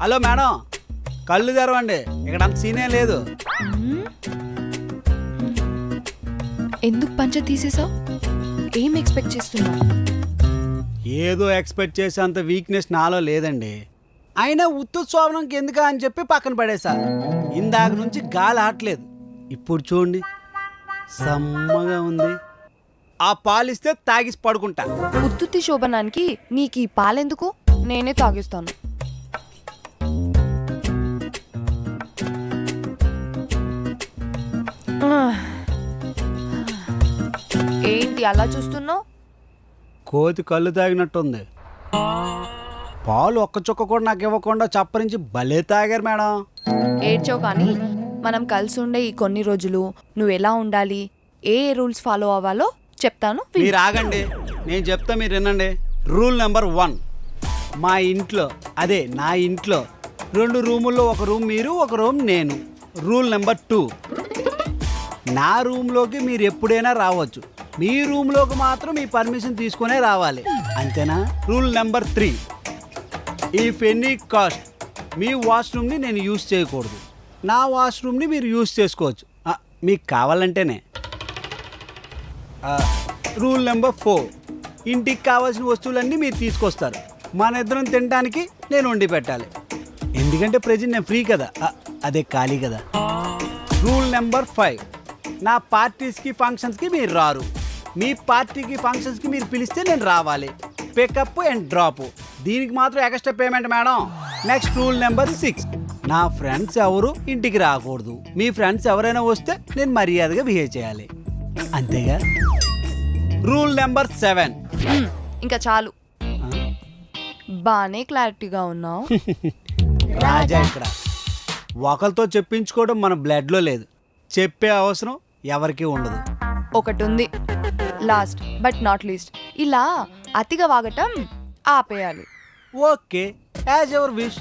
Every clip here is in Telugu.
హలో మేడం, కళ్ళు తెరవండి, ఇక్కడ అంత సీనే లేదు. ఎందుకు పంచ తీసేసావు? ఏం ఎక్స్పెక్ట్ చేస్తున్నావు? ఏదో ఎక్స్పెక్ట్ చేసేంత వీక్నెస్ నాలో లేదండి. అయినా ఉత్తు శోభనంకి ఎందుకా అని చెప్పి పక్కన పడేశారు. ఇందాక నుంచి గాలి ఆటలేదు. ఇప్పుడు చూడండి, సమ్మగా ఉంది. ఆ పాలిస్తే తాగిసి పడుకుంటా. ఉత్తుత్తి శోభనానికి నీకు ఈ పాలెందుకు? నేనే తాగిస్తాను. ఏంటి అలా చూస్తున్నావు? కోతి కళ్ళు తాగినట్టుంది. పాలు ఒక్క చుక్క కూడా నాకు ఇవ్వకుండా చప్పరించి భలే తాగారు మేడం. ఏడ్చావు కానీ మనం కలిసి ఉండే ఈ కొన్ని రోజులు నువ్వు ఎలా ఉండాలి, ఏ రూల్స్ ఫాలో అవ్వాలో చెప్తాను. మీరు ఆగండి, నేను చెప్తా, మీరు వినండి. రూల్ నెంబర్ 1, మా ఇంట్లో, అదే నా ఇంట్లో 2 రూముల్లో ఒక రూమ్ మీరు, ఒక రూమ్ నేను. రూల్ నెంబర్ 2, నా రూమ్లోకి మీరు ఎప్పుడైనా రావచ్చు, మీ రూమ్లోకి మాత్రం మీ పర్మిషన్ తీసుకునే రావాలి, అంతేనా? Rule number 3, if any cost మీ వాష్రూమ్ని నేను యూజ్ చేయకూడదు, నా వాష్రూమ్ని మీరు యూజ్ చేసుకోవచ్చు మీకు కావాలంటేనే. రూల్ నెంబర్ 4, ఇంటికి కావాల్సిన వస్తువులన్నీ మీరు తీసుకొస్తారు, మన ఇద్దరం తినడానికి నేను వండి పెట్టాలి, ఎందుకంటే ప్రజెంట్ నేను ఫ్రీ కదా, అదే ఖాళీ కదా. రూల్ నెంబర్ 5, నా పార్టీస్కి ఫంక్షన్స్కి మీరు రారు, మీ పార్టీకి ఫంక్షన్స్కి మీరు పిలిస్తే నేను రావాలి, పికప్ అండ్ డ్రాప్, దీనికి మాత్రం extra payment madam. Next rule number 6, నా ఫ్రెండ్స్ ఎవరు ఇంటికి రాకూడదు, మీ ఫ్రెండ్స్ ఎవరైనా వస్తే నేను మర్యాదగా బిహేవ్ చేయాలి, అంతేగా. రూల్ నెంబర్ 7, ఇంకా చాలు, బానే క్లారిటీగా ఉన్నావు. రాజా ఇక్కడ ఒకరితో చెప్పించుకోవడం మన బ్లడ్లో లేదు, చెప్పే అవసరం ఎవరికీ ఉండదు. ఒకటి ఉంది, లాస్ట్ బట్ నాట్ లీస్ట్, ఇలా అతిగా వాగటం ఆపేయాలి. Okay, as ever wish.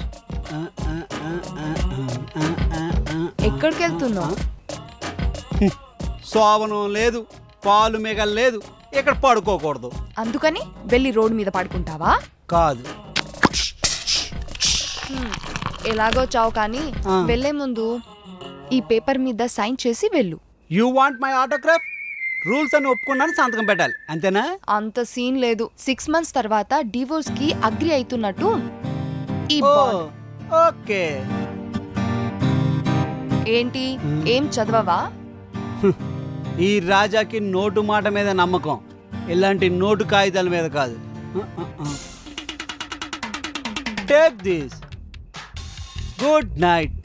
ఎక్కడికి వెళ్తున్నావు? శోభనం లేదు, పాలు మిగల లేదు, ఇక్కడ పడుకోకూడదు. అందుకని వెళ్ళి రోడ్డు మీద పడుకుంటావా? కాదు, ఎలాగో చావు కానీ వెళ్లే ముందు ఈ పేపర్ మీద సైన్ చేసి వెళ్ళు. You want my autograph? Rules అని ఒప్పుకున్నాను, సంతకం పెట్టాలి, అంతేనా? అంత సీన్ లేదు. 6 months తర్వాత డివోర్స్ కి అగ్రి అవుతున్నట్టు ఈ బాండ్. ఓకే. ఏంటి, ఏం చదవవా? ఈ రాజాకి నోటు మాట మీద నమ్మకం, ఇలాంటి నోటు కాగితాల మీద కాదు. Take this. Good night.